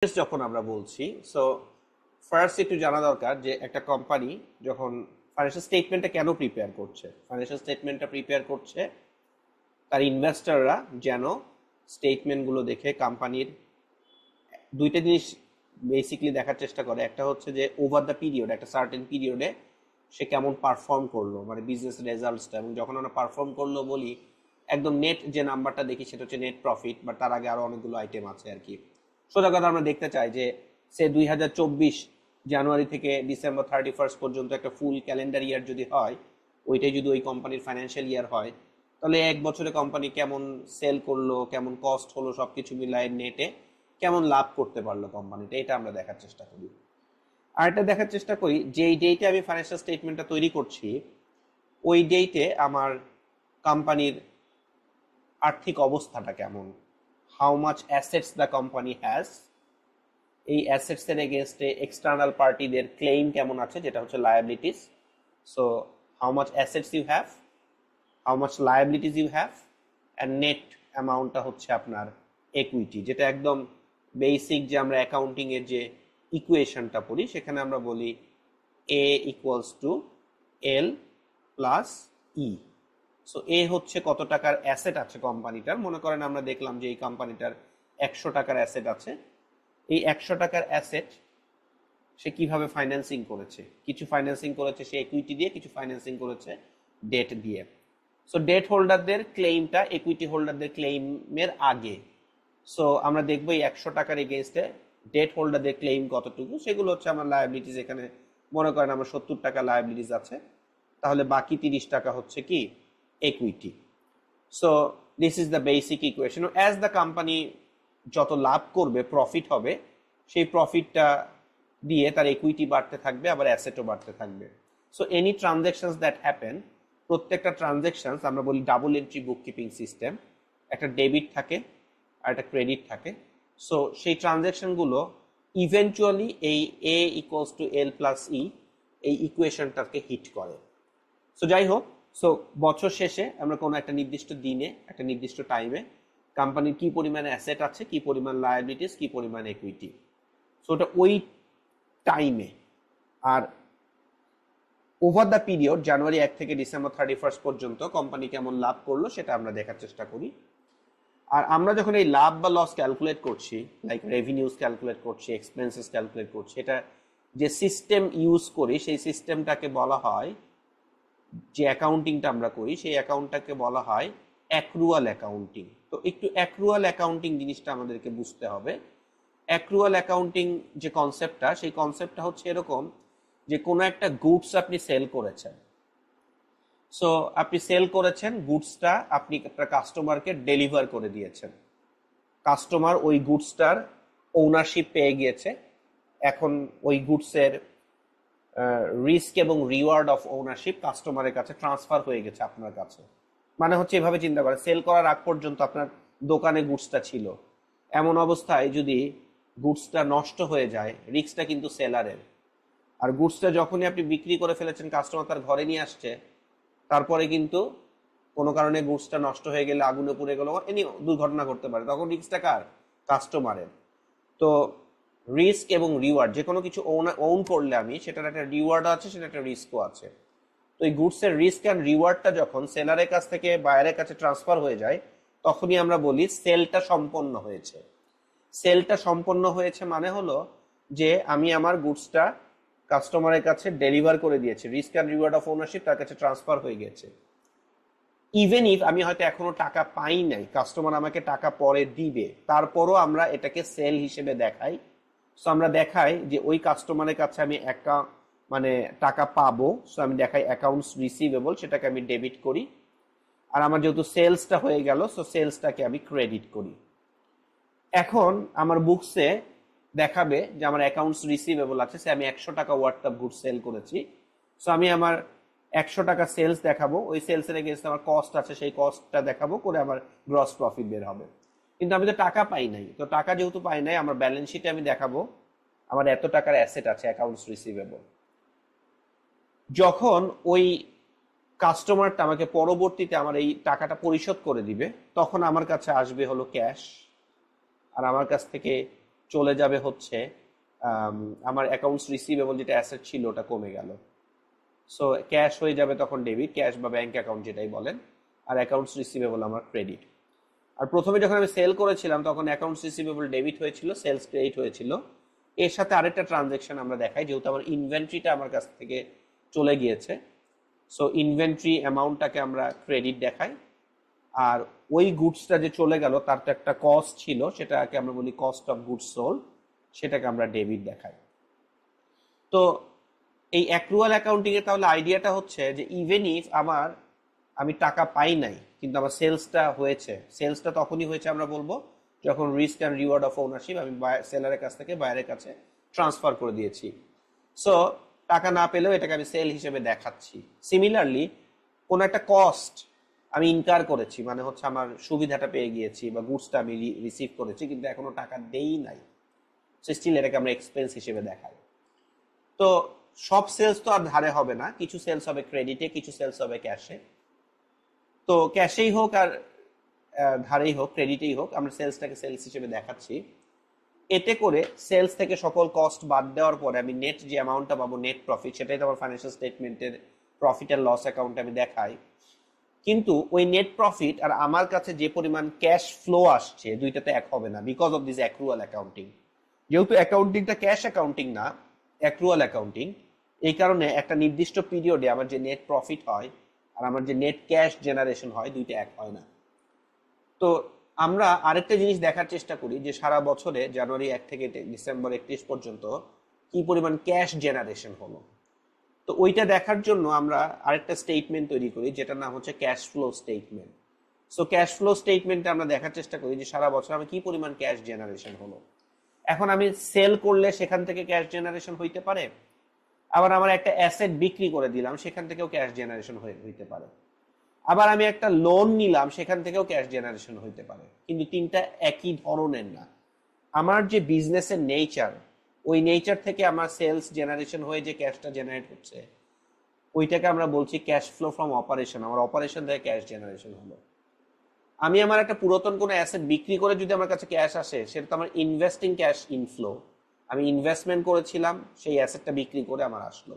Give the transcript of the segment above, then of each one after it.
যখন আমরা বলছি, সো ফার্স্ট একটু জানা দরকার যে একটা কোম্পানি যখন ফাইন্যান্সিয়াল স্টেটমেন্টটা কেন প্রিপেয়ার করছে। ফাইন্যান্সিয়াল স্টেটমেন্টটা প্রিপেয়ার করছে তার ইনভেস্টররা যেন স্টেটমেন্টগুলো দেখে কোম্পানির দুইটা জিনিস বেসিকলি দেখার চেষ্টা করে। একটা হচ্ছে যে ওভার দ্য পিরিয়ড, একটা সার্টেন পিরিয়ডে সে কেমন পারফর্ম করলো, মানে বিজনেস রেজাল্টসটা। এবং যখন আমরা পারফর্ম করলো বলি, একদম নেট যে নাম্বারটা দেখি সেটা হচ্ছে নেট প্রফিট, বাট তার আগে আরো অনেকগুলো আইটেম আছে আর কি। সোজা কথা আমরা দেখতে চাই যে সে 2024 জানুয়ারি থেকে ডিসেম্বর 31 পর্যন্ত একটা ফুল ক্যালেন্ডার ইয়ার যদি হয়, ওইটাই যদি ওই কোম্পানির ফাইন্যান্সিয়াল ইয়ার হয়, তাহলে এক বছরে কোম্পানি কেমন সেল করলো, কেমন কস্ট হলো, সবকিছু মিলায় নেটে কেমন লাভ করতে পারলো কোম্পানিটা, এটা আমরা দেখার চেষ্টা করি। আর এটা দেখার চেষ্টা করি যেই ডেটে আমি ফাইন্যান্সিয়াল স্টেটমেন্টটা তৈরি করছি, ওই ডেটে আমার কোম্পানির আর্থিক অবস্থাটা কেমন, how much assets the company has, এই অ্যাসেটস এর এগেনস্টে এক্সটার্নাল পার্টিদের ক্লেম কেমন আছে, যেটা হচ্ছে liabilities. So how much assets you have, how much liabilities you have, and net অ্যামাউন্টটা হচ্ছে আপনার একুইটি, যেটা একদম বেসিক যে আমরা অ্যাকাউন্টিং এর যে ইকুয়েশনটা পড়ি সেখানে আমরা বলি A equals to L plus E. So A হচ্ছে কত টাকার অ্যাসেট আছে কোম্পানিটার। মনে করেন আমরা দেখলাম যে এই কোম্পানিটার 100 টাকার অ্যাসেট আছে। এই 100 টাকার অ্যাসেট সে কিভাবে ফাইন্যান্সিং করেছে, কিছু ফাইন্যান্সিং করেছে সে ইকুইটি দিয়ে, কিছু ফাইন্যান্সিং করেছে ডেট দিয়ে। সো ডেট হোল্ডারদের ক্লেইমটা ইকুইটি হোল্ডারদের ক্লেইমের আগে। সো আমরা দেখবো এই 100 টাকার এগেনস্টে ডেট হোল্ডারদের ক্লেইম কতটুকু, সেগুলো হচ্ছে আমার লায়াবিলিটিস। এখানে মনে করেন আমার 70 টাকা লায়াবিলিটিস আছে, তাহলে বাকি 30 টাকা হচ্ছে কি equity. So this is the basic equation. As the company যত লাভ করবে, প্রফিট হবে, সেই প্রফিটটা দিয়ে তার ইকুইটি বাড়তে থাকবে, আবার অ্যাসেটও বাড়তে থাকবে। So any transactions that happen, প্রত্যেকটা ট্রানজ্যাকশনস আমরা বলি ডাবল এন্ট্রি বুক কিপিং সিস্টেম। একটা ডেবিট থাকে আর একটা ক্রেডিট থাকে। সো সেই ট্রানজ্যাকশনগুলো ইভেনচুয়ালি এই এ ইকুয়ালস টু এল প্লাস ই এই ইকুয়েশনটাকে হিট করে। সো যাই হোক, সো বছর শেষে আমরা কোনো একটা নির্দিষ্ট দিনে, একটা নির্দিষ্ট টাইমে কোম্পানির কি পরিমাণ অ্যাসেট আছে, কি পরিমাণ লায়াবিলিটিস, কি পরিমাণ ইকুইটি, সো ওটা ওই টাইমে। আর ওভার দ্য পিরিয়ড জানুয়ারি 1 থেকে ডিসেম্বর 31 পর্যন্ত কোম্পানি কেমন লাভ করলো সেটা আমরা দেখার চেষ্টা করি। আর আমরা যখন এই লাভ বা লস ক্যালকুলেট করছি, লাইক রেভিনিউজ ক্যালকুলেট করছি, এক্সপেন্সেস ক্যালকুলেট করছি, এটা যে সিস্টেম ইউজ করি সেই সিস্টেমটাকে বলা হয়, যে অ্যাকাউন্টিংটা আমরা করি সেই অ্যাকাউন্টটাকে বলা হয় অ্যাক্রুয়াল অ্যাকাউন্টিং। তো একটু অ্যাক্রুয়াল অ্যাকাউন্টিং জিনিসটা আমাদেরকে বুঝতে হবে। অ্যাক্রুয়াল অ্যাকাউন্টিং যে কনসেপ্টটা, সেই কনসেপ্টটা হচ্ছে এরকম যে কোনো একটা গুডস আপনি সেল করেছেন। সো আপনি সেল করেছেন, গুডসটা আপনি একটা কাস্টমারকে ডেলিভার করে দিয়েছেন। কাস্টমার ওই গুডসটার ওনারশিপ পেয়ে গিয়েছে। এখন ওই গুডসের রিস্ক এবং রিওয়ার্ড অফ ওনারশিপ কাস্টমারের কাছে ট্রান্সফার হয়ে গেছে আপনার কাছে। মানে হচ্ছে এভাবে চিন্তা করে, সেল করার আগ পর্যন্ত আপনার দোকানে গুডসটা ছিল। এমন অবস্থায় যদি গুডসটা নষ্ট হয়ে যায়, রিস্কটা কিন্তু সেলারের। আর গুডসটা যখনই আপনি বিক্রি করে ফেলেছেন, কাস্টমার তার ঘরে নিয়ে আসছে, তারপরে কিন্তু কোনো কারণে গুডসটা নষ্ট হয়ে গেলে, আগুনে পুড়ে গেল, এনি দুর্ঘটনা ঘটতে পারে, তখন রিস্কটা কার? কাস্টমারের। তো রিস্ক এবং রিওয়ার্ড, যে কোনো কিছু ওন করলে আমি, সেটার একটা রিওয়ার্ড আছে, সেটা একটা রিস্কও আছে। তো এই গুডস এর রিস্ক অ্যান্ড রিওয়ার্ডটা যখন সেলারের কাছ থেকে বায়ারের কাছে ট্রান্সফার হয়ে যায়, তখনই আমরা বলি সেলটা সম্পন্ন হয়েছে। সেলটা সম্পন্ন হয়েছে মানে হলো যে আমি আমার গুডসটা কাস্টমারের কাছে ডেলিভার করে দিয়েছি, risk and reward of ownership তার কাছে ট্রান্সফার হয়ে গেছে। ইভেন ইফ আমি হয়তো এখনো টাকা পাই নাই, কাস্টমার আমাকে টাকা পরে দিবে, তারপরও আমরা এটাকে সেল হিসেবে দেখাই। সো আমরা দেখাই যে ওই কাস্টমারের কাছে আমি মানে টাকা পাবো, সো আমি দেখাই অ্যাকাউন্টস রিসিভেবল, সেটাকে আমি ডেবিট করি। আর আমার যেহেতু সেলসটা হয়ে গেল, সো সেলসটাকে আমি ক্রেডিট করি। এখন আমার বুকসে দেখাবে যে আমার অ্যাকাউন্টস রিসিভেবল আছে, সে আমি 100 টাকা ওয়ার্থ অফ গুড সেল করেছি। সো আমি আমার 100 টাকা সেলস দেখাবো, ওই সেলসের এগেইনস্ট আমার কস্ট আছে, সেই কস্টটা দেখাবো, করে আমার গ্রস প্রফিট বের হবে। কিন্তু আমি তো টাকা পাই নাই, তো টাকা যেহেতু পাই নাই, আমার ব্যালেন্স শিটে আমি দেখাবো আমার এত টাকার অ্যাসেট আছে, অ্যাকাউন্টস রিসিভেবল। যখন ওই কাস্টমারটা আমাকে পরবর্তীতে আমার এই টাকাটা পরিশোধ করে দিবে, তখন আমার কাছে আসবে হলো ক্যাশ, আর আমার কাছ থেকে চলে যাবে হচ্ছে আমার অ্যাকাউন্টস রিসিভেবল যেটা অ্যাসেট ছিল ওটা কমে গেল। সো ক্যাশ হয়ে যাবে তখন ডেবিট, ক্যাশ বা ব্যাংক অ্যাকাউন্ট যেটাই বলেন, আর অ্যাকাউন্টস রিসিভেবল আমার ক্রেডিট। আর প্রথমে যখন আমি সেল করেছিলাম তখন অ্যাকাউন্টস রিসিভেবল ডেবিট হয়েছিল, সেলস ক্রেডিট হয়েছিল। এর সাথে আরেকটা ট্রানজ্যাকশন আমরা দেখাই, যেহেতু আমার ইনভেন্টরিটা আমার কাছ থেকে চলে গিয়েছে, সো ইনভেন্টরি অ্যামাউন্টটাকে আমরা ক্রেডিট দেখাই। আর ওই গুডসটা যে চলে গেল তার তো একটা কস্ট ছিল, সেটাকে আমরা বলি কস্ট অফ গুডস সোল্ড, সেটাকে আমরা ডেবিট দেখাই। তো এই অ্যাক্রুয়াল অ্যাকাউন্টিং এর তাহলে আইডিয়াটা হচ্ছে যে ইভেন ইফ আমি টাকা পাই নাই কিন্তু আমার সেলসটা হয়েছে, সেলসটা তখনই হয়েছে আমরা বলবো যখন risk and reward of ownership আমি সেলারের কাছ থেকে বায়ারের কাছে ট্রান্সফার করে দিয়েছি। সো টাকা না পেলেও এটাকে আমি সেল হিসেবে দেখাচ্ছি। সিমিলারলি কোনো একটা কস্ট আমি ইনকার করেছি, মানে হচ্ছে আমার সুবিধাটা পেয়ে গিয়েছি বা গুডসটা আমি রিসিভ করেছি কিন্তু এখনো টাকা দেই নাই, সো স্টিল এটাকে আমরা এক্সপেন্স হিসেবে দেখাই। তো সব সেলস তো আর ধারে হবে না, কিছু সেলস হবে ক্রেডিটে, কিছু সেলস হবে ক্যাশে। তো ক্যাশেই হোক আর ধারেই হোক, ক্রেডিটেই হোক, আমরা সেলসটাকে সেলস হিসেবে দেখাচ্ছি। এতে করে সেলস থেকে সকল কস্ট বাদ দেওয়ার পরে আমি নেট যে অ্যামাউন্টটা পাবো, নেট প্রফিট, সেটাই তো আমার ফাইন্যান্সিয়াল স্টেটমেন্টের প্রফিট অ্যান্ড লস অ্যাকাউন্টে আমি দেখাই। কিন্তু ওই নেট প্রফিট আর আমার কাছে যে পরিমাণ ক্যাশ ফ্লো আসছে দুইটাতে এক হবে না, because of this accrual accounting. যেহেতু অ্যাকাউন্টিংটা ক্যাশ অ্যাকাউন্টিং না, অ্যাক্রুয়াল অ্যাকাউন্টিং, এই কারণে একটা নির্দিষ্ট পিরিয়ডে আমার যে নেট প্রফিট হয় আর আমার যে নেট ক্যাশ জেনারেশন হয় দুইটা এক হয় না। তো আমরা আরেকটা জিনিস দেখার চেষ্টা করি যে সারা বছরে জানুয়ারি 1 থেকে ডিসেম্বর 31 পর্যন্ত কি পরিমাণ ক্যাশ জেনারেশন হলো। তো ওইটা দেখার জন্য আমরা আরেকটা স্টেটমেন্ট তৈরি করি যেটার নাম হচ্ছে cash flow statement. So cash flow স্টেটমেন্টে আমরা দেখার চেষ্টা করি যে সারা বছর আমি কি পরিমাণ ক্যাশ জেনারেশন হলো। এখন আমি সেল করলে সেখান থেকে ক্যাশ জেনারেশন হইতে পারে, আবার আমার একটা অ্যাসেট বিক্রি করে দিলাম সেখান থেকেও ক্যাশ জেনারেশন হইতে পারে, আবার আমি একটা লোন নিলাম সেখান থেকেও ক্যাশ জেনারেশন হইতে পারে, কিন্তু তিনটা একই ধরনের না। আমার যে বিজনেসের নেচার, ওই নেচার থেকে আমার সেলস জেনারেশন হয়ে যে ক্যাশটা জেনারেট হচ্ছে ওইটাকে আমরা বলছি ক্যাশ ফ্লো ফ্রম অপারেশন। আমার অপারেশন থেকে ক্যাশ জেনারেশন হলো। আমি আমার একটা পুরাতন কোনো অ্যাসেট বিক্রি করে যদি আমার কাছে ক্যাশ আসে সেটা তো আমার ইনভেস্টিং ক্যাশ ইনফ্লো, আমি ইনভেস্টমেন্ট করেছিলাম সেই অ্যাসেটটা বিক্রি করে আমার আসলো।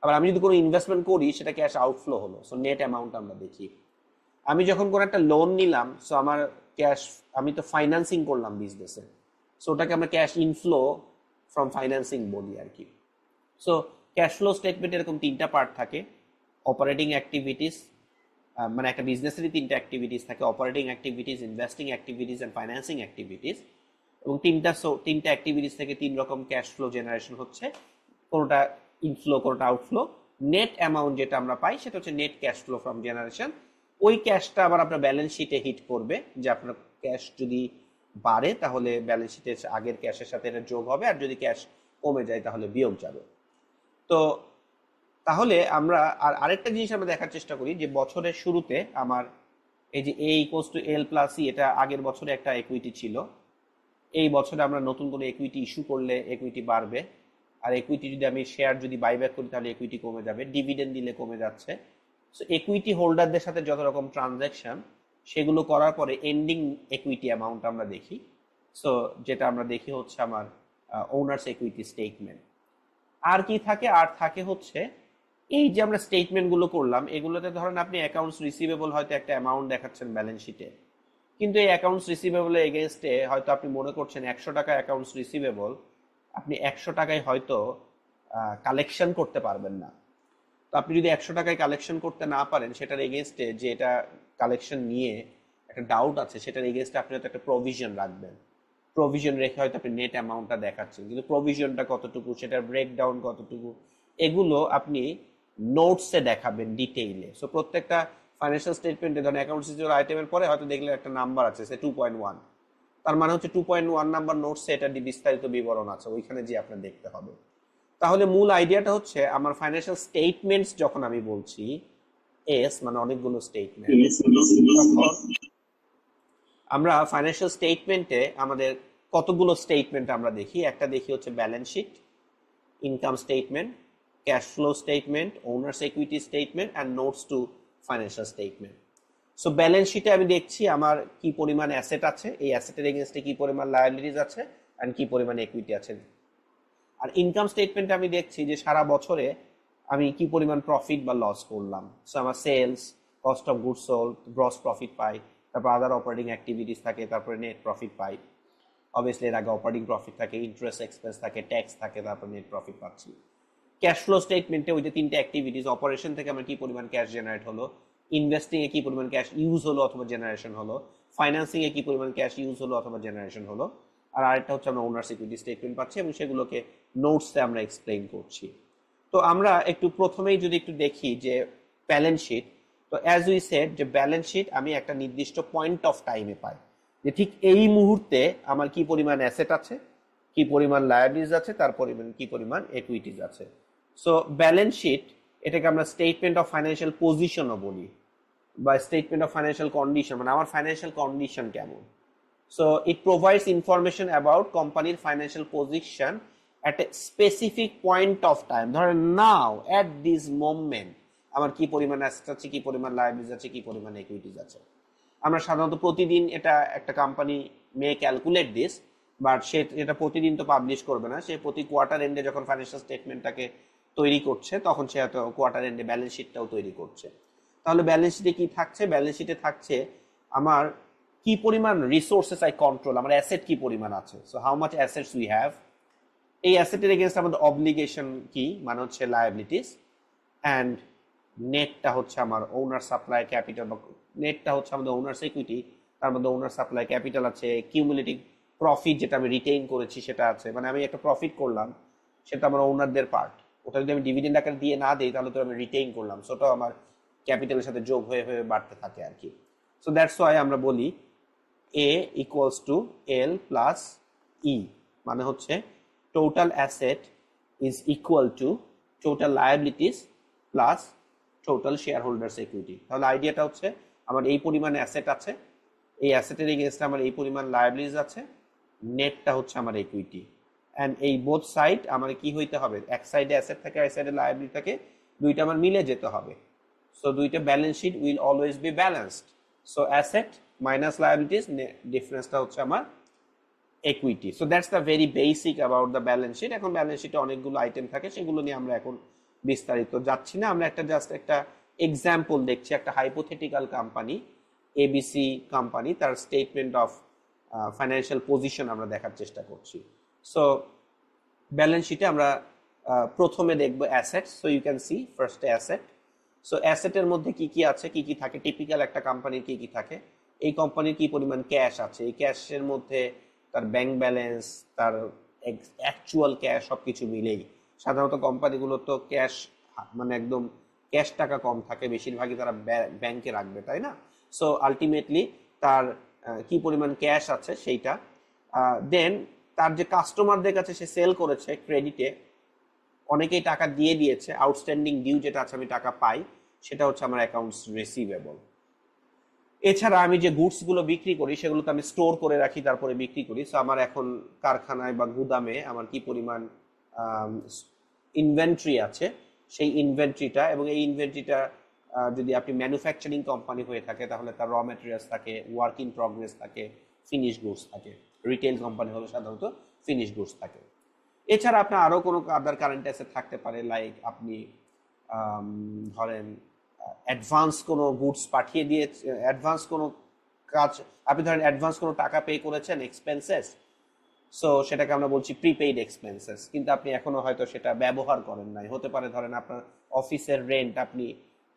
আবার আমি যদি কোনো ইনভেস্টমেন্ট করি সেটা ক্যাশ আউটফ্লো হলো, সো নেট অ্যামাউন্ট আমরা দেখি। আমি যখন কোনো একটা লোন নিলাম, সো আমার ক্যাশ, আমি তো ফাইন্যান্সিং করলাম বিজনেসে, সো ওটাকে আমরা ক্যাশ ইনফ্লো ফ্রম ফাইন্যান্সিং বলি আর কি। সো ক্যাশ ফ্লো স্টেটমেন্ট এরকম তিনটা পার্ট থাকে। অপারেটিং অ্যাক্টিভিটিস, মানে একটা বিজনেসেরই তিনটা অ্যাক্টিভিটিস থাকে, operating activities, investing activities and financing activities. এবং তিনটা অ্যাক্টিভিটিস থেকে তিন রকম ক্যাশ ফ্লো জেনারেশন হচ্ছে, কোনোটা ইনফ্লো কোনোটা আউটফ্লো। নেট অ্যামাউন্ট যেটা আমরা পাই সেটা হচ্ছে net cash flow from generation. ওই ক্যাশটা আবার আপনার ব্যালেন্স শিটে হিট করবে, যে আপনার ক্যাশ যদি বাড়ে তাহলে ব্যালেন্স শিটে আগের ক্যাশের সাথে এটা যোগ হবে, আর যদি ক্যাশ কমে যায় তাহলে বিয়োগ যাবে। তো তাহলে আমরা আরেকটা জিনিস আমরা দেখার চেষ্টা করি যে বছরের শুরুতে আমার এই যে A equals to L plus E, এটা আগের বছরে একটা ইকুইটি ছিল, এই বছরে আমরা নতুন কোনো ইকুইটি ইস্যু করলে ইকুইটি বাড়বে, আর ইকুইটি যদি আমি শেয়ার যদি বাইব্যাক করি তাহলে ইকুইটি কমে যাবে, ডিভিডেন্ড দিলে কমে যাচ্ছে। সো ইকুইটি হোল্ডারদের সাথে যত রকম ট্রানজ্যাকশন সেগুলো করার পরে এন্ডিং ইকুইটি অ্যামাউন্ট আমরা দেখি। সো যেটা আমরা দেখি হচ্ছে আমার ওনার্স ইকুইটি স্টেটমেন্ট। আর কি থাকে, আর থাকে হচ্ছে এই যে আমরা স্টেটমেন্ট গুলো করলাম এগুলোতে ধরেন আপনি অ্যাকাউন্টস রিসিভেবল হয়তো একটা অ্যামাউন্ট দেখাচ্ছেন ব্যালেন্স শিটে, কিন্তু এই অ্যাকাউন্টস রিসিভেবলের এগেনস্টে হয়তো আপনি মনে করছেন 100 টাকা অ্যাকাউন্টস রিসিভেবল, আপনি 100 টাকায় হয়তো কালেকশন করতে পারবেন না। তো আপনি যদি 100 টাকায় কালেকশন করতে না পারেন সেটার এগেনস্টে যে এটা কালেকশন নিয়ে একটা ডাউট আছে সেটার এগেনস্টে আপনি হয়তো একটা প্রভিশন রাখবেন, প্রভিশন রেখে হয়তো আপনি নেট অ্যামাউন্টটা দেখাচ্ছেন, কিন্তু প্রভিশনটা কতটুকু, সেটার ব্রেকডাউন কতটুকু, এগুলো আপনি নোটসে দেখাবেন ডিটেইলে। সো প্রত্যেকটা ফাইন্যান্সিয়াল স্টেটমেন্টে ধরেন অ্যাকাউন্ট রিসিভেবল আইটেমের পরে হয়তো দেখলে একটা নাম্বার আছে সে 2.1, তার মানে হচ্ছে 2.1 নাম্বার নোটসে এটা বিস্তারিত বিবরণ আছে, ওইখানে যে আপনার দেখতে হবে। তাহলে মূল আইডিয়াটা হচ্ছে আমার ফাইন্যান্সিয়াল স্টেটমেন্টস যখন আমি বলছি এস মানে অনেকগুলো স্টেটমেন্ট, তখন আমরা ফাইন্যান্সিয়াল স্টেটমেন্টে আমাদের কতগুলো স্টেটমেন্ট আমরা দেখি। একটা দেখি হচ্ছে balance sheet, income statement, cash flow statement, owners equity statement and notes to financial statement. So balance শিটে আমি দেখছি আমার কি পরিমাণ অ্যাসেট আছে, এই অ্যাসেটের এগেনস্টে কি পরিমাণ লায়াবিলিটিস আছে, অ্যান্ড কি পরিমাণ ইকুইটি আছে। আর ইনকাম স্টেটমেন্টে আমি দেখছি যে সারা বছরে আমি কি পরিমাণ প্রফিট বা লস করলাম। সো আমার sales, cost of goods sold, gross profit পাই, তারপর আদার অপারেটিং অ্যাক্টিভিটিস থাকে, তারপরে নেট প্রফিট পাই। অবভিয়াসলি এর আগে অপারেটিং প্রফিট থাকে, ইন্টারেস্ট এক্সপেন্স থাকে, ট্যাক্স থাকে, তারপর নেট প্রফিট পাচ্ছি। ক্যাশ ফ্লো স্টেটমেন্টে ওই যে তিনটে অ্যাক্টিভিটিস, অপারেশন থেকে আমার কি পরিমাণ ক্যাশ জেনারেট হলো, ইনভেস্টিং এ কি পরিমাণ ক্যাশ ইউজ হলো অথবা জেনারেশন হলো, ফাইন্যান্সিং এ কি পরিমাণ ক্যাশ ইউজ হলো অথবা জেনারেশন হলো, আর আরেকটা হচ্ছে আমরা ওনার সিকিউরিটি স্টেটমেন্ট পাচ্ছি এবং সেগুলোকে নোটসে আমরা এক্সপ্লেইন করছি। তো আমরা একটু প্রথমেই যদি একটু দেখি যে ব্যালেন্স শিট, তো অ্যাজ উই সেড যে ব্যালেন্স শিট আমি একটা নির্দিষ্ট পয়েন্ট অফ টাইমে পাই, যে ঠিক এই মুহূর্তে আমার কি পরিমাণ অ্যাসেট আছে, কি পরিমাণ লায়াবিলিটিস আছে, তার পরিমাণ কি পরিমাণ ইকুইটিস আছে। সো ব্যালেন্স শিট এটাকে আমরা স্টেটমেন্ট অফ ফাইন্যান্সিয়াল পজিশনও বলি, বা স্টেটমেন্ট অফ ফাইন্যান্সিয়াল কন্ডিশন, মানে আমার ফাইন্যান্সিয়াল কন্ডিশন কেমন। So it provides information about কোম্পানির financial position at a specific point of time। ধরেন নাও at this moment আমার কি পরিমাণ অ্যাসেট আছে, কি পরিমাণ লায়াবিলিটিস আছে, কি পরিমাণ ইকুইটিস আছে। আমরা সাধারণত প্রতিদিন এটা একটা company may calculate this, but say এটা প্রতিদিন তো পাবলিশ করবে না, সে প্রতি কোয়ার্টার এন্ডে যখন ফাইন্যান্সিয়াল স্টেটমেন্টটাকে তৈরি করছে তখন সে হয়তো কোয়ার্টার এন্ডে ব্যালেন্স শিটটাও তৈরি করছে। তাহলে ব্যালেন্স শিটে কি থাকছে? ব্যালেন্স শিটে থাকছে আমার কি পরিমাণ রিসোর্সেস আই কন্ট্রোল, আমার অ্যাসেট কি পরিমাণ আছে, so how much assets we have. এই অ্যাসেটের এগেইনস্ট আমাদের অব্লিগেশন কি, মানে হচ্ছে লায়াবিলিটিস, অ্যান্ড নেটটা হচ্ছে আমার ওনার সাপ্লাই ক্যাপিটাল, নেটটা হচ্ছে আমাদের ওনার্স ইকুইটি, তার মধ্যে ওনার সাপ্লাই ক্যাপিটাল আছে, কিউমুলেটিভ প্রফিট যেটা আমি রিটেইন করেছি সেটা আছে, মানে আমি একটা প্রফিট করলাম সেটা আমার ওনারদের পার্ট, ওটা যদি আমি ডিভিডেন্ড আকারে দিয়ে না দিই তাহলে তো আমি রিটেইন করলাম, সেটাও আমার ক্যাপিটালের সাথে যোগ হয়ে হয়ে বাড়তে থাকে আর কি। সো দ্যাটস ওয়াই আমরা বলি A equals to L plus ই, মানে হচ্ছে total asset is equal to total liabilities plus total shareholders equity। তাহলে আইডিয়াটা হচ্ছে আমার এই পরিমাণ অ্যাসেট আছে, এই অ্যাসেটের এগেইনস্ট আমার এই পরিমাণ লায়াবিলিটিস আছে, নেটটা হচ্ছে আমার ইকুইটি, এন্ড এই বোথ সাইড আমার কি হইতে হবে, এক সাইডে অ্যাসেট থাকে এক সাইডে লায়াবিলিটি থাকে, দুইটা আমার মিলে যেতে হবে। সো দুইটা balance sheet will always be balanced. So asset minus liabilities, ডিফারেন্সটা হচ্ছে আমার equity। So that's the very basic about the balance sheet। এখন ব্যালেন্স শিটে অনেকগুলো আইটেম থাকে, সেগুলো নিয়ে আমরা এখন বিস্তারিত যাচ্ছি না, আমরা একটা জাস্ট একটা এক্সাম্পল দেখছি, একটা হাইপোথেটিক্যাল কোম্পানি এবিসি কোম্পানি, তার স্টেটমেন্ট অফ ফাইন্যান্সিয়াল পজিশন আমরা দেখার চেষ্টা করছি। সো ব্যালেন্স শিটে আমরা প্রথমে দেখব asset. So you can see ফার্স্টে অ্যাসেট। সো অ্যাসেটের মধ্যে কি কি আছে, কি কি থাকে, টিপিক্যাল একটা কোম্পানির কি কি থাকে, এই কোম্পানির কি পরিমাণ ক্যাশ আছে, এই ক্যাশের মধ্যে তার ব্যাংক ব্যালেন্স, তার অ্যাকচুয়াল ক্যাশ সবকিছু মিলেই। সাধারণত কোম্পানিগুলো তো ক্যাশ মানে একদম ক্যাশ টাকা কম থাকে, বেশিরভাগই তারা ব্যাংকে রাখবে, তাই না? সো আলটিমেটলি তার কি পরিমাণ ক্যাশ আছে সেইটা, দেন তার যে কাস্টমারদের কাছে সে সেল করেছে ক্রেডিটে, অনেকেই টাকা দিয়ে দিয়েছে, আউটস্ট্যান্ডিং ডিউ যেটা আছে আমি টাকা পাই, সেটা হচ্ছে আমার অ্যাকাউন্টস রিসিভেবল। এছাড়া আমি যে গুডস গুলো বিক্রি করি সেগুলো তো আমি স্টোর করে রাখি, তারপরে বিক্রি করি। সো আমার এখন কারখানায় বা গুদামে আমার কি পরিমাণ ইনভেন্টরি আছে, সেই ইনভেন্টরিটা, এবং এই ইনভেন্টরিটা যদি আপনি ম্যানুফ্যাকচারিং কোম্পানি হয়ে থাকে তাহলে তার র ম্যাটেরিয়ালস থাকে, ওয়ার্ক ইন প্রগ্রেস থাকে, ফিনিশ গুডস থাকে। রিটেল কোম্পানি হলে সাধারণত ফিনিশ গুডস থাকে। এছাড়া আপনার আরো কোনো আদার কারেন্ট অ্যাসেট থাকতে পারে, লাইক আপনি ধরেন অ্যাডভান্স কোনো গুডস পাঠিয়ে দিয়ে, অ্যাডভান্স কোনো কাজ, আপনি ধরেন অ্যাডভান্স কোনো টাকা পে করেছেন এক্সপেন্সেস, সো সেটাকে আমরা বলছি প্রিপেইড এক্সপেন্সেস, কিন্তু আপনি এখনো হয়তো সেটা ব্যবহার করেন নাই। হতে পারে ধরেন আপনার অফিসের রেন্ট আপনি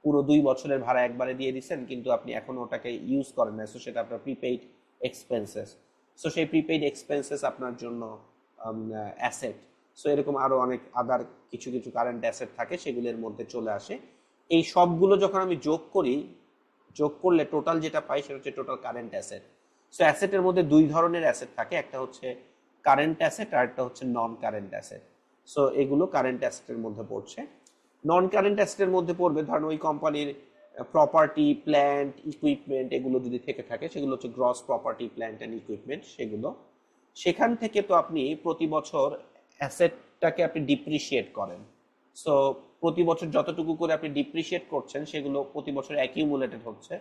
পুরো 2 বছরের ভাড়া একবারে দিয়ে দিচ্ছেন, কিন্তু আপনি এখনো ওটাকে ইউজ করেন না, সো সেটা আপনার প্রিপেইড এক্সপেন্সেস। সো সেই প্রিপেইড এক্সপেন্সেস আপনার জন্য অ্যাসেট। সো এরকম আরো অনেক আদার কিছু কিছু কারেন্ট অ্যাসেট থাকে, সেগুলোর মধ্যে চলে আসে। এই সবগুলো যখন আমি যোগ করি, যোগ করলে টোটাল যেটা পাই সেটা হচ্ছে টোটাল কারেন্ট অ্যাসেট। সো অ্যাসেটের মধ্যে দুই ধরনের অ্যাসেট থাকে, একটা হচ্ছে কারেন্ট অ্যাসেট আর একটা হচ্ছে নন কারেন্ট অ্যাসেট। সো এগুলো কারেন্ট অ্যাসেটের মধ্যে পড়ছে। নন কারেন্ট অ্যাসেটের মধ্যে পড়বে ধরেন ওই কোম্পানির প্রপার্টি, প্ল্যান্ট, ইকুইপমেন্ট, এগুলো যদি থেকে থাকে সেগুলো হচ্ছে gross property, plant and equipment. সেগুলো সেখান থেকে তো আপনি প্রতি বছর অ্যাসেটটাকে আপনি ডিপ্রিশিয়েট করেন। সো প্রতি বছর যতটুকু করে আপনি ডিপ্রিশিয়েট করছেন সেগুলো প্রতি বছর অ্যাকিউমুলেটেড হচ্ছে।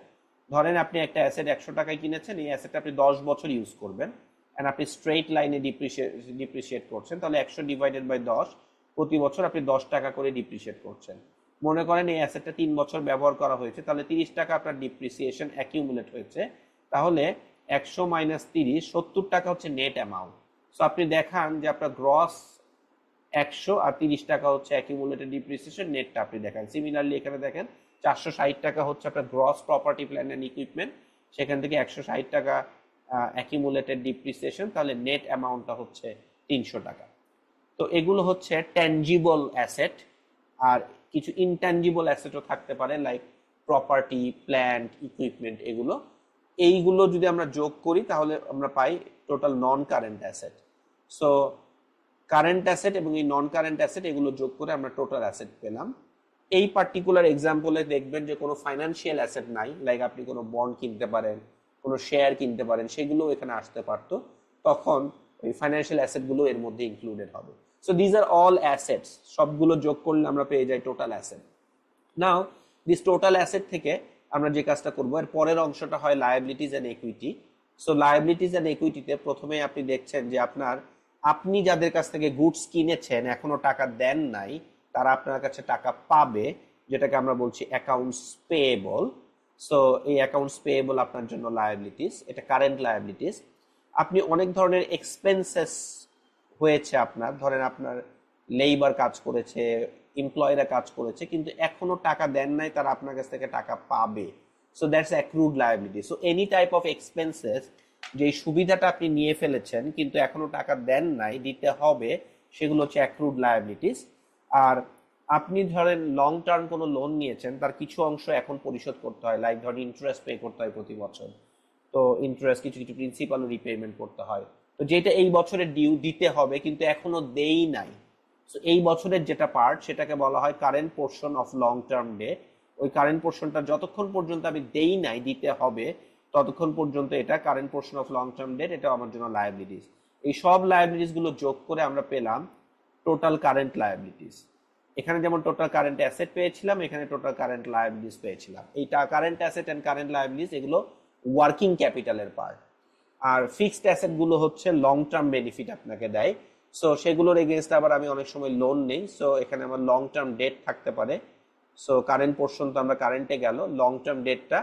ধরেন আপনি একটা অ্যাসেট 100 টাকায় কিনেছেন, এই অ্যাসেটটা আপনি 10 বছর ইউজ করবেন, এন্ড আপনি স্ট্রেট লাইনে ডিপ্রিসিয়েট করছেন, তাহলে 100 ডিভাইডেড বাই 10, প্রতি বছর আপনি 10 টাকা করে ডিপ্রিসিয়েট করছেন। মনে করেন এই অ্যাসেটটা 3 বছর ব্যবহার করা হয়েছে, তাহলে 30 টাকা আপনার ডিপ্রিসিয়েশন অ্যাকিউমুলেট হয়েছে। তাহলে 100 মাইনাস 30, 70 টাকা হচ্ছে নেট অ্যামাউন্ট। সো আপনি দেখান যে আপনার গ্রস 100 আর 30 টাকা হচ্ছে অ্যাকিউমুলেটেড ডিপ্রিসিয়েশন, নেটটা আপনি দেখান। সিমিলারলি এখানে দেখেন 460 টাকা হচ্ছে আপনার gross property plant and equipment, সেখান থেকে 160 টাকা অ্যাকিউমুলেটেড ডিপ্রিসিয়েশন, তাহলে নেট অ্যামাউন্টটা হচ্ছে 300 টাকা। তো এগুলো হচ্ছে ট্যানজিবল অ্যাসেট। আর কিছু ইনট্যানজিবল অ্যাসেটও থাকতে পারে, লাইক প্রপার্টি, প্ল্যান্ট, ইকুইপমেন্ট, এইগুলো যদি আমরা যোগ করি তাহলে আমরা পাই total non current asset. So current asset এবং এই নন কারেন্ট অ্যাসেট এগুলো যোগ করে আমরা টোটাল অ্যাসেট পেলাম। এই পার্টিকুলার এক্সাম্পলে দেখবেন যে কোনো ফাইন্যান্সিয়াল অ্যাসেট নাই, লাইক আপনি কোনো বন্ড কিনতে পারেন, কোনো শেয়ার কিনতে পারেন, সেগুলো এখানে আসতে পারতো, তখন ওই ফাইন্যান্সিয়াল অ্যাসেটগুলো এর মধ্যে ইনক্লুডেড হবে। So these are all assets, সবগুলো যোগ করলে আমরা পেয়ে যাই total asset. Now this total asset থেকে আমরা যে কাজটা করবো, এর পরের অংশটা হয় লায়াবিলিটিজ এন্ড ইকুইটি। সো লায়াবিলিটিজ এন্ড ইকুইটিতে প্রথমে আপনি দেখছেন যে আপনি যাদের কাছ থেকে গুডস কিনেছেন এখনো টাকা দেন নাই, তারা আপনার কাছে টাকা পাবে, যেটাকে আমরা বলছি অ্যাকাউন্টস পেয়েবল। সো এই অ্যাকাউন্টস পেয়েবল আপনার জন্য লায়াবিলিটিস, এটা কারেন্ট লায়াবিলিটিস। আপনি অনেক ধরনের এক্সপেন্সেস হয়েছে আপনার, ধরেন আপনার লেবার কাজ করেছে, এমপ্লয়িরা কাজ করেছে, কিন্তু এখনো টাকা দেন নাই, তারা আপনার কাছ থেকে টাকা পাবে। So that's accrued liability. So any type of expenses, যে সুবিধাটা আপনি নিয়ে ফেলেছেন কিন্তু এখনো টাকা দেন নাই, দিতে হবে, সেগুলো হচ্ছে অ্যাক্রুড লায়াবিলিটিস। আর আপনি ধরেন লং টার্ম কোনো লোন নিয়েছেন, তার কিছু অংশ এখন পরিশোধ করতে হয়, লাইক ধরেন ইন্টারেস্ট পে করতে হয় প্রতি বছর, তো ইন্টারেস্ট, কিছু কিছু প্রিন্সিপালও রিপেমেন্ট করতে হয়, তো যেটা এই বছরের ডিউ দিতে হবে কিন্তু এখনো দেই নাই। সো এই বছরের যেটা পার্ট, সেটাকে বলা হয় current portion of long term debt. ওই কারেন্ট পোর্শনটা যতক্ষণ পর্যন্ত আমি দেই নাই, দিতে হবে, ততক্ষণ পর্যন্ত এটা current portion of long term debt, এটা আমার জন্য লায়াবিলিটিস। এই সব লায়াবিলিটিস গুলো যোগ করে আমরা পেলাম টোটাল কারেন্ট লায়াবিলিটিস। এখানে যেমন টোটাল কারেন্ট অ্যাসেট পেয়েছিলাম, এখানে টোটাল কারেন্ট লায়াবিলিটিস পেয়েছিলাম। এইটা current asset and current liabilities, এগুলো ওয়ার্কিং ক্যাপিটালের পার্ট। আর ফিক্সড অ্যাসেট গুলো হচ্ছে লং টার্ম বেনিফিট আপনাকে দেয়। সো সেগুলোর এগেইনস্ট আবার আমি অনেক সময় লোন নেই, সো এখানে আমার লং টার্ম ডেট থাকতে পারে। সো কারেন্ট পোর্শন তো আমরা কারেন্টে গেল, লং টার্ম ডেটটা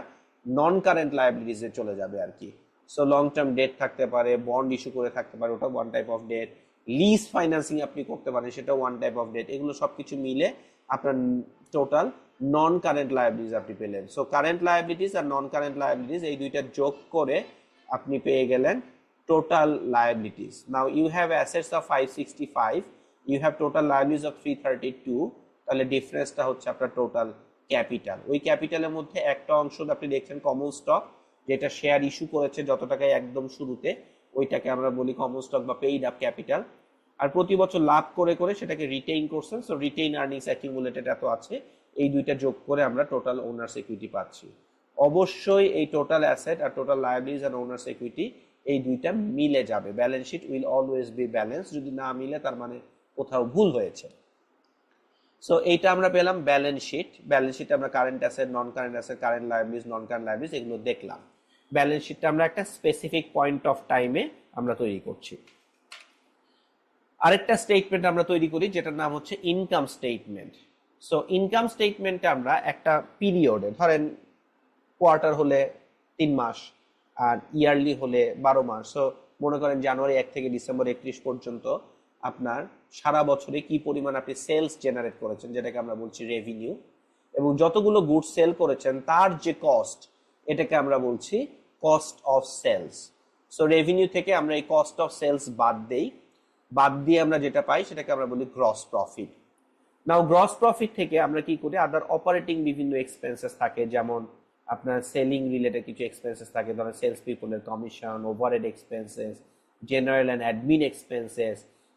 নন কারেন্ট লায়াবিলিটিসে চলে যাবে আর কি। সো লং টার্ম ডেট থাকতে পারে, বন্ড ইস্যু করে থাকতে পারে, ওটা one type of debt, lease financing আপনি করতে পারেন, সেটা ওয়ান টাইপ অফ ডেট। এগুলো সবকিছু মিলে আপনার টোটাল নন কারেন্ট লায়াবিলিটিস আপনি পেলেন। সো কারেন্ট লায়াবিলিটিস আর নন কারেন্ট লায়াবিলিটিস এই দুইটা যোগ করে আপনি পেয়ে গেলেন total liabilities. Now you have assets of 565, you have total liabilities of 332, তাহলে ডিফারেন্সটা হচ্ছে আপনার টোটাল ক্যাপিটাল। ওই ক্যাপিটালের মধ্যে একটা অংশ আপনি দেখছেন কমন স্টক, যেটা শেয়ার ইস্যু করেছে যত টাকায় একদম শুরুতে, ওইটাকে আমরা বলি কমন স্টক বা পেইড আপ ক্যাপিটাল। আর প্রতি বছর লাভ করে করে সেটাকে রিটেইন করছেন, সো রিটেইন আর্নিংস অ্যাকিউমুলেটেড এত আছে, এই দুইটা যোগ করে আমরা টোটাল ওনার্স ইকুইটি পাচ্ছি। অবশ্যই এই টোটাল অ্যাসেট আর টোটাল লায়াবিলিটিস আর ওনার্স ইকুইটি এই দুইটা মিলে যাবে। Balance sheet will always be balance, যদি না মিলে তার মানে কোথাও ভুল হয়েছে। সো এইটা আমরা পেলাম ব্যালেন্স শিট। ব্যালেন্স শিটে আমরা কারেন্ট অ্যাসেট, নন কারেন্ট অ্যাসেট, কারেন্ট লায়াবিলিটিস, নন কারেন্ট লায়াবিলিটিস এগুলো দেখলাম। ব্যালেন্স শিটটা আমরা একটা স্পেসিফিক পয়েন্ট অফ টাইমে আমরা তৈরি করছি। আরেকটা স্টেটমেন্ট আমরা তৈরি করি যেটার নাম হচ্ছে ইনকাম স্টেটমেন্ট। সো ইনকাম স্টেটমেন্টে আমরা একটা পিরিয়ডে, ধরেন কোয়ার্টার হলে 3 মাস আর ইয়ারলি হলে 12 মাস, সো মনে করেন জানুয়ারি 1 থেকে ডিসেম্বর 31 পর্যন্ত আপনার সারা বছরে কি পরিমাণ আপনি সেলস জেনারেট করেছেন, যেটাকে আমরা বলছি রেভিনিউ, এবং যতগুলো গুডস সেল করেছেন তার যে কস্ট, এটাকে আমরা বলছি cost of sales. So revenue থেকে আমরা এই কস্ট অফ সেলস বাদ দেই, বাদ দিয়ে আমরা যেটা পাই সেটাকে আমরা বলি গ্রস প্রফিট। নাও গ্রস প্রফিট থেকে আমরা কি করি, আদার অপারেটিং বিভিন্ন এক্সপেন্সেস থাকে, যেমন আপনার সেলিং রিলেটেড কিছু এক্সপেন্সেস থাকে, ধরেন সেলস পিপলের commission, overhead expenses, general and admin expenses,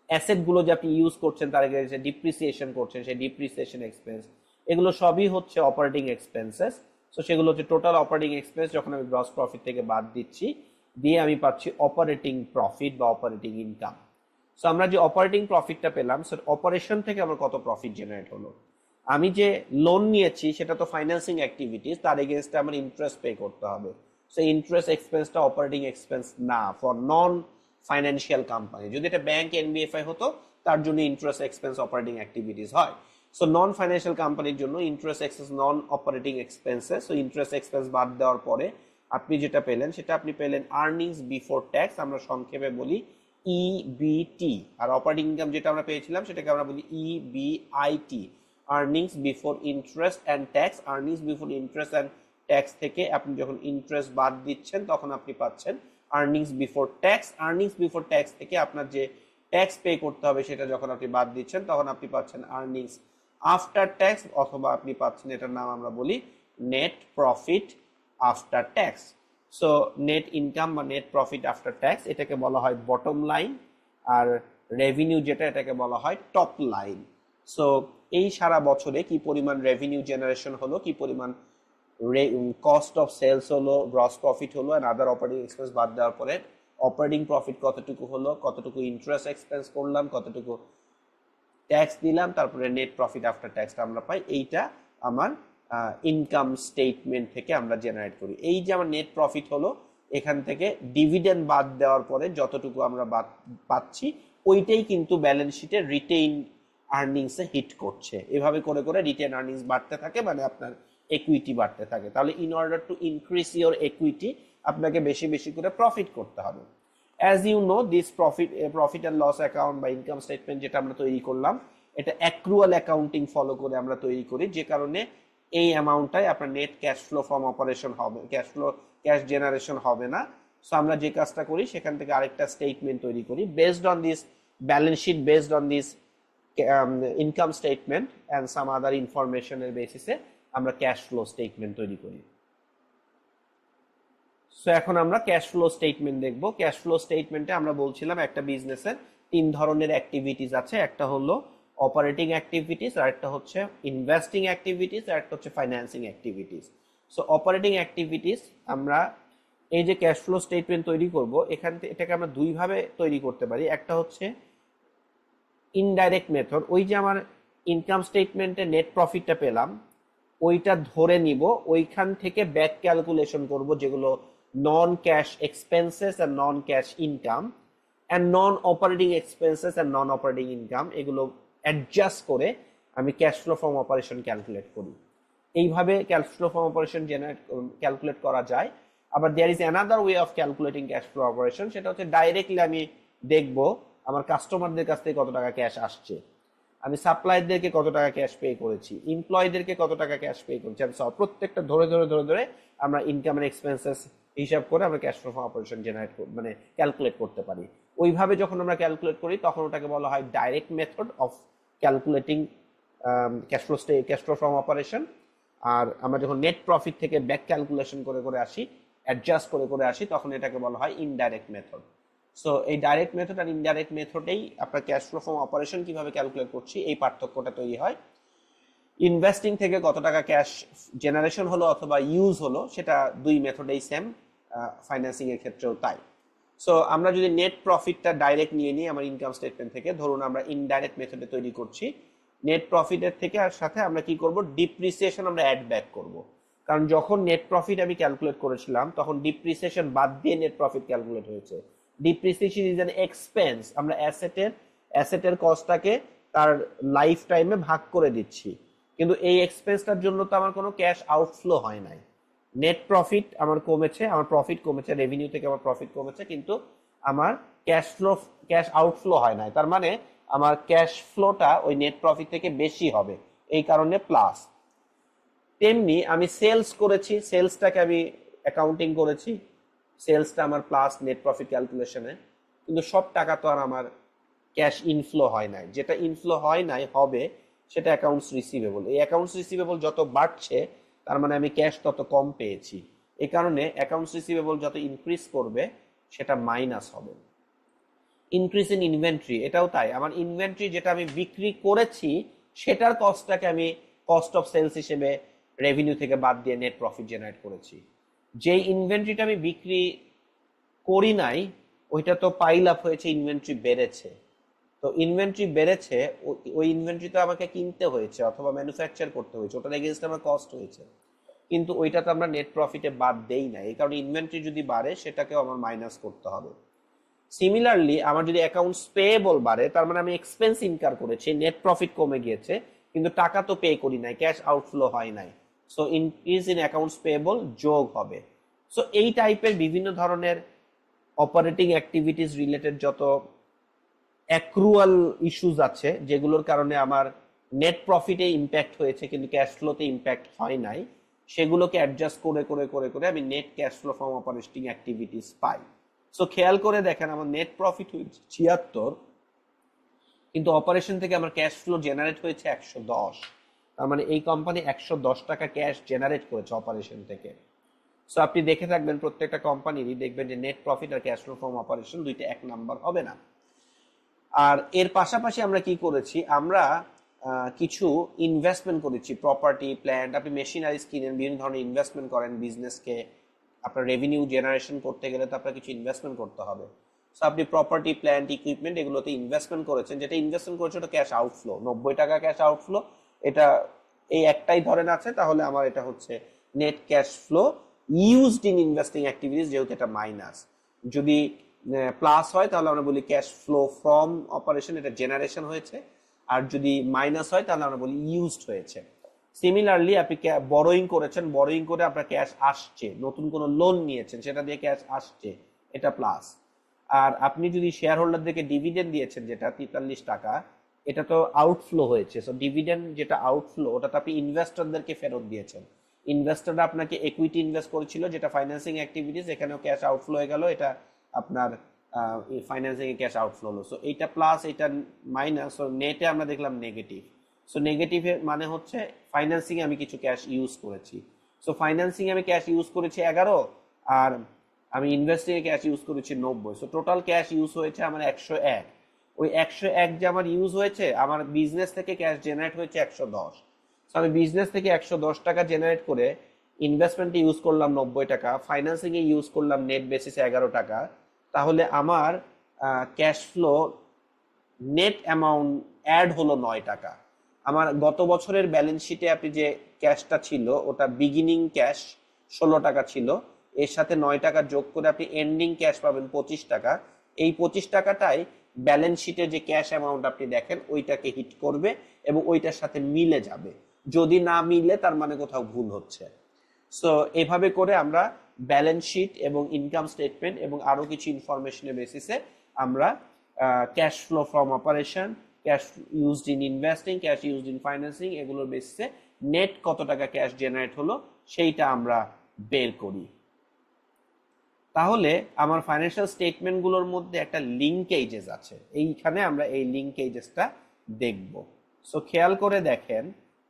asset গুলো যে আপনি ইউজ করছেন তার আগে যে ডিপ্রিসিয়েশন করছেন সেই ডিপ্রিসিয়েশন এক্সপেন্স, এগুলো সবই হচ্ছে অপারেটিং এক্সপেন্সেস। সো সেগুলো হচ্ছে টোটাল অপারেটিং এক্সপেন্স, যখন আমি গ্রস প্রফিট থেকে বাদ দিচ্ছি, দিয়ে আমি পাচ্ছি অপারেটিং প্রফিট বা অপারেটিং ইনকাম। সো আমরা যে অপারেটিং প্রফিটটা পেলাম, সো অপারেশন থেকে আমার কত প্রফিট জেনারেট হলো। আমি যে লোন নিয়েছি সেটা তো ফাইন্যান্সিং অ্যাক্টিভিটিস, তার এগেইনস্টে আমার ইন্টারেস্ট পে করতে হবে। সো ইন্টারেস্ট এক্সপেন্সটা অপারেটিং এক্সপেন্স না, ফর নন ফাইন্যান্সিয়াল কোম্পানি। যদি এটা ব্যাংক এনবিএফআই হতো তার জন্য ইন্টারেস্ট এক্সপেন্স অপারেটিং অ্যাক্টিভিটিস হয়। সো নন ফাইন্যান্সিয়াল কোম্পানির জন্য ইন্টারেস্ট এক্সপেন্স নন operating expenses, so interest expense বাদ দেওয়ার পরে আপনি যেটা পেলেন সেটা আপনি পেলেন আর্নিংস বিফোর ট্যাক্স, আমরা সংক্ষেপে বলি ইবিটি। আর অপারেটিং ইনকাম যেটা আমরা পেয়েছিলাম সেটাকে আমরা বলি EBIT, earnings before interest and tax. Earnings before interest and tax থেকে আপনি যখন ইন্টারেস্ট বাদ দিচ্ছেন তখন আপনি পাচ্ছেন earnings before tax. Earnings before tax থেকে আপনার যে ট্যাক্স পে করতে হবে সেটা যখন আপনি বাদ দিচ্ছেন তখন আপনি পাচ্ছেন আর্নিংস আফটার ট্যাক্স, অথবা আপনি পাচ্ছেন, এটার নাম আমরা বলি net profit after tax. So net income বা নেট প্রফিট আফটার ট্যাক্স এটাকে বলা হয় বটম লাইন, আর রেভিনিউ যেটা এটাকে বলা হয় টপ লাইন। সো এই সারা বছরে কি পরিমাণ রেভিনিউ জেনারেশন হলো, কি পরিমাণ কস্ট অফ সেলস হলো, গ্রস প্রফিট হলো, এন্ড আদার অপারেটিং এক্সপেন্স বাদ দেওয়ার পরে অপারেটিং প্রফিট কতটুকু হলো, কতটুকু ইন্টারেস্ট এক্সপেন্স করলাম, কতটুকু ট্যাক্স দিলাম, তারপরে নেট প্রফিট আফটার ট্যাক্সটা আমরা পাই। এইটা আমার ইনকাম স্টেটমেন্ট থেকে আমরা জেনারেট করি। এই যে আমার নেট প্রফিট হলো, এখান থেকে ডিভিডেন্ড বাদ দেওয়ার পরে যতটুকু আমরা পাচ্ছি ওইটাই কিন্তু ব্যালেন্স শিটে রিটেইন আর্নিংসে হিট করছে। এভাবে করে করে রিটেইন আর্নিংস বাড়তে থাকে, মানে আপনার একুইটি বাড়তে থাকে। তাহলে in order to increase your equity আপনাকে বেশি বেশি করে প্রফিট করতে হবে। As you know this profit and loss account বা ইনকাম স্টেটমেন্ট যেটা আমরা তৈরি করলাম এটা অ্যাক্রুয়াল অ্যাকাউন্টিং ফলো করে আমরা তৈরি করি, যে কারণে এই অ্যামাউন্টটাই আপনার net cash flow from operation হবে, ক্যাশ জেনারেশন হবে না। সো আমরা যে কাজটা করি সেখান থেকে আরেকটা স্টেটমেন্ট তৈরি করি based on this balance sheet, based on this income statement and some other ইনফরমেশনের বেসিসে আমরা ক্যাশ ফ্লো স্টেটমেন্ট তৈরি করি। সো এখন আমরা ক্যাশ ফ্লো স্টেটমেন্ট দেখব। ক্যাশ ফ্লো স্টেটমেন্টে আমরা বলছিলাম একটা বিজনেসের তিন ধরনের অ্যাক্টিভিটিস আছে, একটা হলো অপারেটিং অ্যাক্টিভিটিস, আর একটা হচ্ছে ইনভেস্টিং অ্যাক্টিভিটিস, আর একটা হচ্ছে financing activities. So operating activities আমরা এই যে ক্যাশ ফ্লো স্টেটমেন্ট তৈরি করব এখান থেকে এটাকে আমরা দুই ভাবে তৈরি করতে পারি। একটা হচ্ছে ইনডাইরেক্ট মেথড, ওই যে আমার ইনকাম স্টেটমেন্টে নেট প্রফিটটা পেলাম ওইটা ধরে নিব, ওইখান থেকে ব্যাক ক্যালকুলেশন করব যেগুলো নন ক্যাশ এক্সপেন্সেস আর non cash income and non operating expenses and non operating income, এগুলো অ্যাডজাস্ট করে আমি cash flow from operation calculate করি। এইভাবে cash flow from operation calculate করা যায়। আবার there is another way of calculating cash flow operation, সেটা হচ্ছে ডাইরেক্টলি আমি দেখব আমার কাস্টমারদের কাছ থেকে কত টাকা ক্যাশ আসছে, আমি সাপ্লায়ারদেরকে কত টাকা ক্যাশ পে করেছি, এমপ্লয়ীদেরকে কত টাকা ক্যাশ পে করেছি, আমি প্রত্যেকটা ধরে ধরে ধরে ধরে আমরা ইনকাম এন্ড এক্সপেন্সেস হিসাব করে আমরা ক্যাশ ফ্লো অপারেশন জেনারেট মানে ক্যালকুলেট করতে পারি। ওইভাবে যখন আমরা ক্যালকুলেট করি তখন ওটাকে বলা হয় direct method of calculating cash flow from operation. আর আমরা যখন নেট প্রফিট থেকে ব্যাক ক্যালকুলেশন করে করে আসি, অ্যাডজাস্ট করে করে আসি, তখন এটাকে বলা হয় ইনডাইরেক্ট মেথড। সো এই ডাইরেক্ট মেথড আর ইনডাইরেক্ট মেথডেই আপনার ক্যাশ ফ্লো ফ্রম অপারেশন কিভাবে ক্যালকুলেট করছি এই পার্থক্যটা তৈরি হয়। ইনভেস্টিং থেকে কত টাকা ক্যাশ জেনারেশন হলো অথবা ইউজ হলো সেটা দুই মেথডেই সেম, ফাইন্যান্সিং এর ক্ষেত্রেও তাই। সো আমরা যদি নেট প্রফিটটা ডাইরেক্ট নিয়ে নিই আমার ইনকাম স্টেটমেন্ট থেকে, ধরুন আমরা ইনডাইরেক্ট মেথডে তৈরি করছি, নেট প্রফিটের থেকে আর সাথে আমরা কি করব, ডিপ্রিসিয়েশন আমরা অ্যাড ব্যাক করব। কারণ যখন নেট প্রফিট আমি ক্যালকুলেট করেছিলাম তখন ডিপ্রিসিয়েশন বাদ দিয়ে নেট প্রফিট ক্যালকুলেট হয়েছে। ডিপ্রিসিয়েশন ইজ অ্যান এক্সপেন্স, আমরা অ্যাসেটের কস্টটাকে তার লাইফ টাইমে ভাগ করে দিচ্ছি, কিন্তু এই এক্সপেন্সটার জন্য তো আমার কোনো ক্যাশ আউটফ্লো হয় নাই। নেট প্রফিট আমার কমেছে, আমার প্রফিট কমেছে, রেভিনিউ থেকে আমার প্রফিট কমেছে, কিন্তু আমার ক্যাশ আউটফ্লো হয় নাই। তার মানে আমার ক্যাশ ফ্লোটা ওই নেট প্রফিট থেকে বেশি হবে, এই কারণে প্লাস। তেমনি আমি সেলস করেছি, সেলসটাকে আমি অ্যাকাউন্টিং করেছি, সেলসটা আমার প্লাস নেট প্রফিট ক্যালকুলেশনে, কিন্তু সব টাকা তো আর আমার ক্যাশ ইনফ্লো হয় নাই। যেটা ইনফ্লো হয় নাই হবে সেটা অ্যাকাউন্টস রিসিভেবল। এই অ্যাকাউন্টস রিসিভেবল যত বাড়ছে তার মানে আমি ক্যাশ তত কম পেয়েছি। এই কারণে অ্যাকাউন্টস রিসিভেবল যত ইনক্রিজ করবে সেটা মাইনাস হবে। ইনক্রিজ ইন ইনভেন্টরি, এটাও তাই, আমার ইনভেন্টরি যেটা আমি বিক্রি করেছি সেটার কস্টটাকে আমি কস্ট অফ সেলস হিসেবে রেভিনিউ থেকে বাদ দিয়ে নেট প্রফিট জেনারেট করেছি। যেই ইনভেন্টরিটা আমি বিক্রি করি নাই ওইটা তো পাইল আপ হয়েছে, ইনভেন্টরি বেড়েছে। তো ইনভেন্টরি বেড়েছে, ওই ইনভেন্টরি তো আমাকে কিনতে হয়েছে অথবা ম্যানুফ্যাকচার করতে হয়েছে, ওটার এগেইনস্ট আমার কস্ট হয়েছে, কিন্তু ওইটা তো আমরা নেট প্রফিটে বাদ দেই না। এই কারণে ইনভেন্টরি যদি বাড়ে সেটাকেও আমার মাইনাস করতে হবে। সিমিলারলি আমার যদি অ্যাকাউন্টস পেয়েবল বাড়ে, তার মানে আমি এক্সপেন্স ইনকার করেছি, নেট প্রফিট কমে গিয়েছে, কিন্তু টাকা তো পে করি নাই, ক্যাশ আউটফ্লো হয় নাই। So increase in accounts payable যোগ হবে। সো এই টাইপের বিভিন্ন ধরনের অপারেটিং অ্যাক্টিভিটিস রিলেটেড যত অ্যাক্রুয়াল ইস্যুস আছে, যেগুলোর কারণে আমার নেট প্রফিটে ইম্প্যাক্ট হয়েছে কিন্তু ক্যাশ ফ্লোতে ইম্প্যাক্ট হয় নাই, সেগুলোকে অ্যাডজাস্ট করে করে করে করে আমি net cash flow from operating activities pi. So খেয়াল করে দেখেন, আমার নেট প্রফিট হয়েছে 76, কিন্তু অপারেশন থেকে আমার ক্যাশ ফ্লো জেনারেট হয়েছে 110। তার মানে এই কোম্পানি 110 টাকা ক্যাশ জেনারেট করেছে অপারেশন থেকে। সো আপনি দেখে থাকবেন প্রত্যেকটা কোম্পানিরই দেখবেন যে নেট প্রফিট আর ক্যাশ ফ্লো ফ্রম অপারেশন দুইটা এক নাম্বার হবে না। আর এর পাশাপাশি আমরা কি করেছি, আমরা কিছু ইনভেস্টমেন্ট করেছি, প্রপার্টি প্ল্যান্ট, আপনি মেশিনারিজ কিনেন, বিভিন্ন ধরনের ইনভেস্টমেন্ট করেন বিজনেসকে, আপনার রেভিনিউ জেনারেশন করতে গেলে তো আপনার কিছু ইনভেস্টমেন্ট করতে হবে। সো আপনি প্রপার্টি প্ল্যান্ট ইকুইপমেন্ট এগুলোতে ইনভেস্টমেন্ট করেছেন, যেটা ইনভেস্টমেন্ট করেছে ওটা ক্যাশ আউটফ্লো, 90 টাকা ক্যাশ আউটফ্লো, এটা এই একটাই ধরেন আছে, তাহলে আমার এটা হচ্ছে net cash flow used in investing activities, যেহেতু এটা মাইনাস। যদি প্লাস হয় তাহলে আমরা বলি ক্যাশ ফ্লো ফ্রম অপারেশন, এটা জেনারেশন হয়েছে। আর যদি মাইনাস হয় তাহলে আমরা বলি ইউজড হয়েছে। সিমিলারলি আপনি বরোইং করেছেন, বরোইং করে আপনার ক্যাশ আসছে, নতুন কোনো লোন নিয়েছেন সেটা দিয়ে ক্যাশ আসছে, এটা প্লাস। আর আপনি যদি শেয়ার হোল্ডারদেরকে ডিভিডেন্ড দিয়েছেন যেটা 43 টাকা, এটা তো আউটফ্লো হয়েছে। সো ডিভিডেন্ড যেটা আউটফ্লো, ওটা তো আপনি ইনভেস্টরদেরকে ফেরত দিয়েছেন। ইনভেস্টররা আপনাকে ইকুইটি ইনভেস্ট করেছিল, যেটা ফাইন্যান্সিং অ্যাক্টিভিটিস, এখানেও ক্যাশ আউটফ্লো হয়ে গেল, এটা আপনার ফাইন্যান্সিং এ ক্যাশ আউটফ্লো হলো। সো এইটা প্লাস, এটা মাইনাস, সো নেটে আমরা দেখলাম নেগেটিভ। সো নেগেটিভের মানে হচ্ছে ফাইন্যান্সিং এ আমি কিছু ক্যাশ ইউজ করেছি। সো ফাইন্যান্সিং এ আমি ক্যাশ ইউজ করেছি 11, আর আমি ইনভেস্টিং এ ক্যাশ ইউজ করেছি 90। সো টোটাল ক্যাশ ইউজ হয়েছে আমার 101। ওই 101 যে আমার ইউজ হয়েছে, আমার বিজনেস থেকে ক্যাশ জেনারেট হয়েছে 110। সো আমি বিজনেস থেকে 110 টাকা জেনারেট করে ইনভেস্টমেন্টে ইউজ করলাম 90 টাকা, ফাইন্যান্সিং এ ইউজ করলাম নেট বেসিসে 11 টাকা, তাহলে আমার cash flow net amount add হলো 9 টাকা। আমার গত বছরের ব্যালেন্স শিটে আপনি যে ক্যাশটা ছিল, ওটা বিগিনিং ক্যাশ 16 টাকা ছিল, এর সাথে 9 টাকা যোগ করে আপনি এন্ডিং ক্যাশ পাবেন 25 টাকা। এই 25 টাকাটাই ব্যালেন্স শিটে যে ক্যাশ অ্যামাউন্ট আপনি দেখেন ওইটাকে হিট করবে এবং ওইটার সাথে মিলে যাবে। যদি না মিলে তার মানে কোথাও ভুল হচ্ছে। সো এভাবে করে আমরা ব্যালেন্স শিট এবং ইনকাম স্টেটমেন্ট এবং আরো কিছু ইনফরমেশনের বেসিসে আমরা cash flow from operation, cash used in investing, cash used in financing, এগুলোর বেসিসে নেট কত টাকা ক্যাশ জেনারেট হলো সেইটা আমরা বের করি। তাহলে আমার ফাইন্যান্সিয়াল স্টেটমেন্টগুলোর মধ্যে একটা লিঙ্কেজেস আছে, এইখানে আমরা এই লিঙ্কেজেসটা দেখব। সো খেয়াল করে দেখেন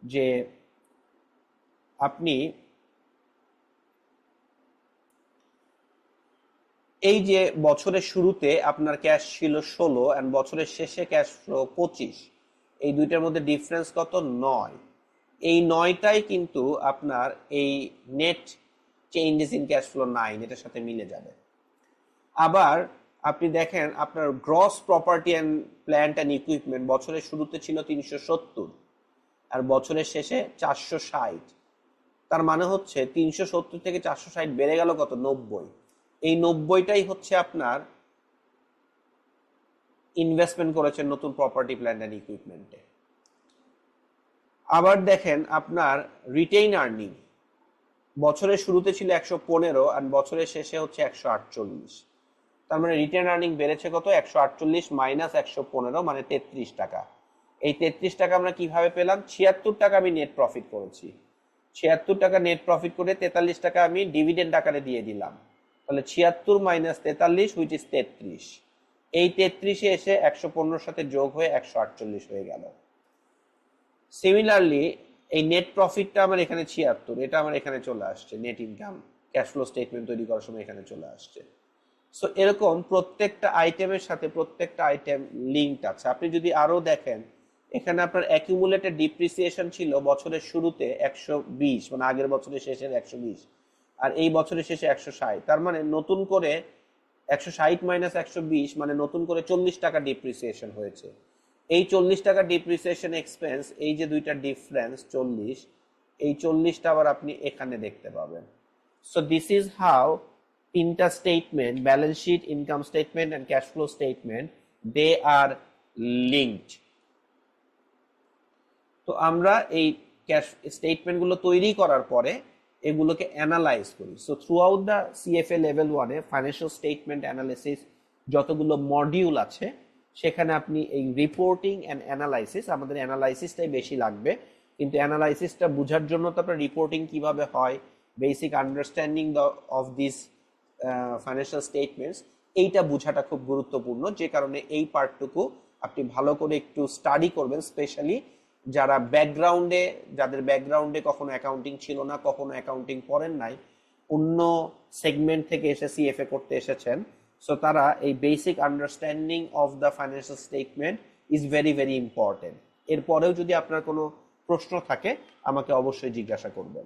যে আপনি এই যে বছরের শুরুতে আপনার ক্যাশ ছিল 16 এন্ড বছরের শেষে ক্যাশ ফ্লো 25, এই দুইটার মধ্যে ডিফারেন্স কত? 9। এই 9টাই কিন্তু আপনার এই net changes in cash flow 9 এটার সাথে মিলে যাবে। আবার আপনি দেখেন আপনার gross property and plant and equipment বছরের শুরুতে ছিল 370 আর বছরের শেষে 460। তার মানে হচ্ছে 370 থেকে 460 বেড়ে গেল কত? 90। এই 90টাই হচ্ছে আপনার ইনভেস্টমেন্ট করেছেন নতুন প্রপার্টি প্ল্যান্ট অ্যান্ড ইকুইপমেন্টে। আবার দেখেন আপনার রিটেইন আর্নিং বছরের শুরুতে ছিল 115 আর বছরের শেষে হচ্ছে 148। তার মানে রিটেইন আর্নিং বেড়েছে কত? 148 মাইনাস 115 মানে 33 টাকা। এই 33 টাকা আমরা কিভাবে পেলাম? 76 টাকা আমি নেট প্রফিট করেছি। 76 টাকা নেট প্রফিট করে 43 টাকা আমি ডিভিডেন্ড আকারে দিয়ে দিলাম। তাহলে 76 মাইনাস 43 হুইচ ইজ 33। এই 33 এ এসে 115 সাথে যোগ হয়ে 148 হয়ে গেল। সিমিলারলি এই নেট প্রফিটটা আমার এখানে 76, এটা আমার এখানে চলে আসছে, net income cash flow statement তৈরি করার সময় এখানে চলে আসছে। সো এরকম প্রত্যেকটা আইটেমের সাথে প্রত্যেকটা আইটেম লিঙ্কড আছে। আপনি যদি আরো দেখেন, এখানে আপনার অ্যাকিউমুলেটেড ডিপ্রিসিয়েশন ছিল বছরের শুরুতে 120, মানে আগের বছরের শেষের 120, আর এই বছরের শেষে 160। তার মানে নতুন করে 160 মাইনাস 120 মানে নতুন করে 40 টাকা ডিপ্রিসিয়েশন হয়েছে। এই 40 টাকা ডিপ্রিসিয়েশন এক্সপেন্স, এই যে দুইটা ডিফারেন্স 40, এই 40টা আবার আপনি এখানে দেখতে পাবেন। সো দিস ইজ হাউ তিনটা statement, balance sheet, income statement and cash flow statement, they are linked. তো আমরা এই ক্যাশ স্টেটমেন্টগুলো তৈরি করার পরে এগুলোকে অ্যানালাইজ করি। So throughout the CFA level 1-এ ফাইন্যান্সিয়াল স্টেটমেন্ট অ্যানালিসিস যতগুলো মডিউল আছে সেখানে আপনি এই রিপোর্টিং অ্যান্ড অ্যানালাইসিস, আমাদের অ্যানালাইসিসটাই বেশি লাগবে, কিন্তু অ্যানালাইসিসটা বোঝার জন্য তো আপনার রিপোর্টিং কিভাবে হয়, basic understanding of this financial statements, এইটা বোঝাটা খুব গুরুত্বপূর্ণ। যে কারণে এই পার্টটুকু আপনি ভালো করে একটু স্টাডি করবেন, স্পেশালি যারা ব্যাকগ্রাউন্ডে, যাদের ব্যাকগ্রাউন্ডে কখনো অ্যাকাউন্টিং ছিল না, কখনো অ্যাকাউন্টিং পড়েন নাই, অন্য সেগমেন্ট থেকে এসে সিএফএ করতে এসেছেন। সো তারা এই basic understanding of the financial statement is very very important. এরপরেও যদি আপনার কোনো প্রশ্ন থাকে আমাকে অবশ্যই জিজ্ঞাসা করবেন।